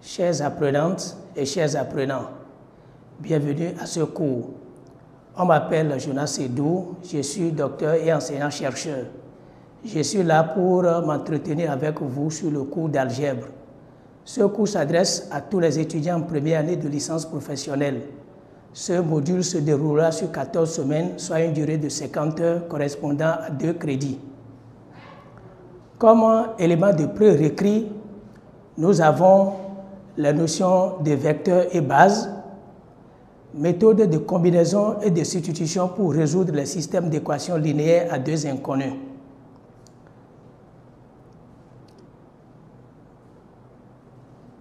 Chères apprenantes et chers apprenants, bienvenue à ce cours. On m'appelle Jonas Sédou, je suis docteur et enseignant-chercheur. Je suis là pour m'entretenir avec vous sur le cours d'algèbre. Ce cours s'adresse à tous les étudiants en première année de licence professionnelle. Ce module se déroulera sur 14 semaines, soit une durée de 50 heures correspondant à 2 crédits. Comme élément de prérequis, nous avons la notion de vecteurs et bases, méthode de combinaison et de substitution pour résoudre les systèmes d'équations linéaires à deux inconnus.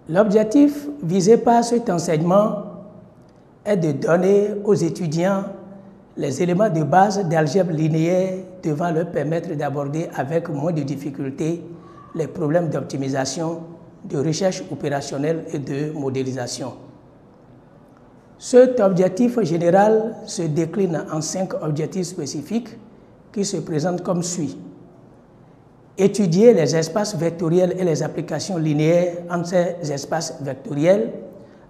L'objectif visé par cet enseignement est de donner aux étudiants les éléments de base d'algèbre linéaire devant leur permettre d'aborder avec moins de difficultés les problèmes d'optimisation, de recherche opérationnelle et de modélisation. Cet objectif général se décline en 5 objectifs spécifiques qui se présentent comme suit. Étudier les espaces vectoriels et les applications linéaires entre ces espaces vectoriels,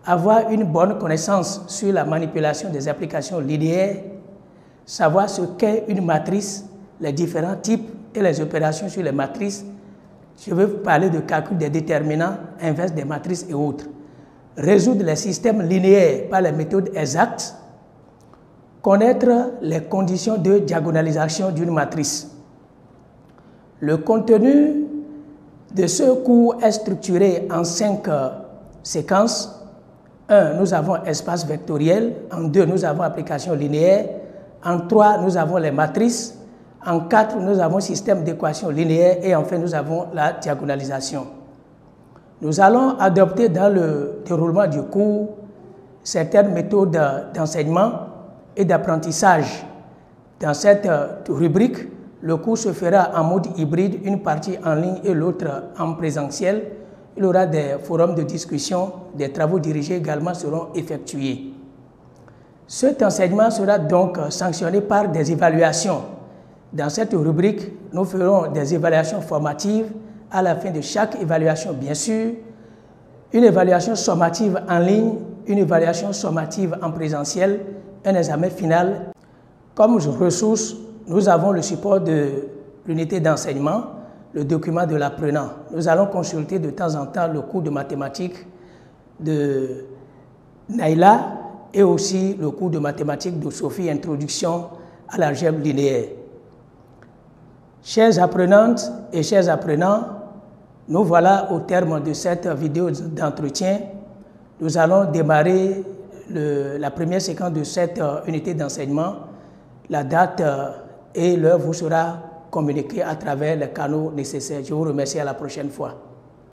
avoir une bonne connaissance sur la manipulation des applications linéaires, savoir ce qu'est une matrice, les différents types et les opérations sur les matrices. Je veux parler de calcul des déterminants, inverse des matrices et autres. Résoudre les systèmes linéaires par les méthodes exactes. Connaître les conditions de diagonalisation d'une matrice. Le contenu de ce cours est structuré en 5 séquences. 1, nous avons espace vectoriel. En 2, nous avons application linéaire. En 3, nous avons les matrices. En 4, nous avons système d'équations linéaires. Et enfin, nous avons la diagonalisation. Nous allons adopter dans le déroulement du cours certaines méthodes d'enseignement et d'apprentissage. Dans cette rubrique, le cours se fera en mode hybride, une partie en ligne et l'autre en présentiel. Il y aura des forums de discussion, des travaux dirigés également seront effectués. Cet enseignement sera donc sanctionné par des évaluations. Dans cette rubrique, nous ferons des évaluations formatives à la fin de chaque évaluation, bien sûr, une évaluation sommative en ligne, une évaluation sommative en présentiel, un examen final. Comme ressources, nous avons le support de l'unité d'enseignement, le document de l'apprenant. Nous allons consulter de temps en temps le cours de mathématiques de Naïla et aussi le cours de mathématiques de Sophie, Introduction à l'algèbre linéaire. Chères apprenantes et chers apprenants, nous voilà au terme de cette vidéo d'entretien. Nous allons démarrer la première séquence de cette unité d'enseignement. La date et l'heure vous sera communiquée à travers les canaux nécessaires. Je vous remercie, à la prochaine fois.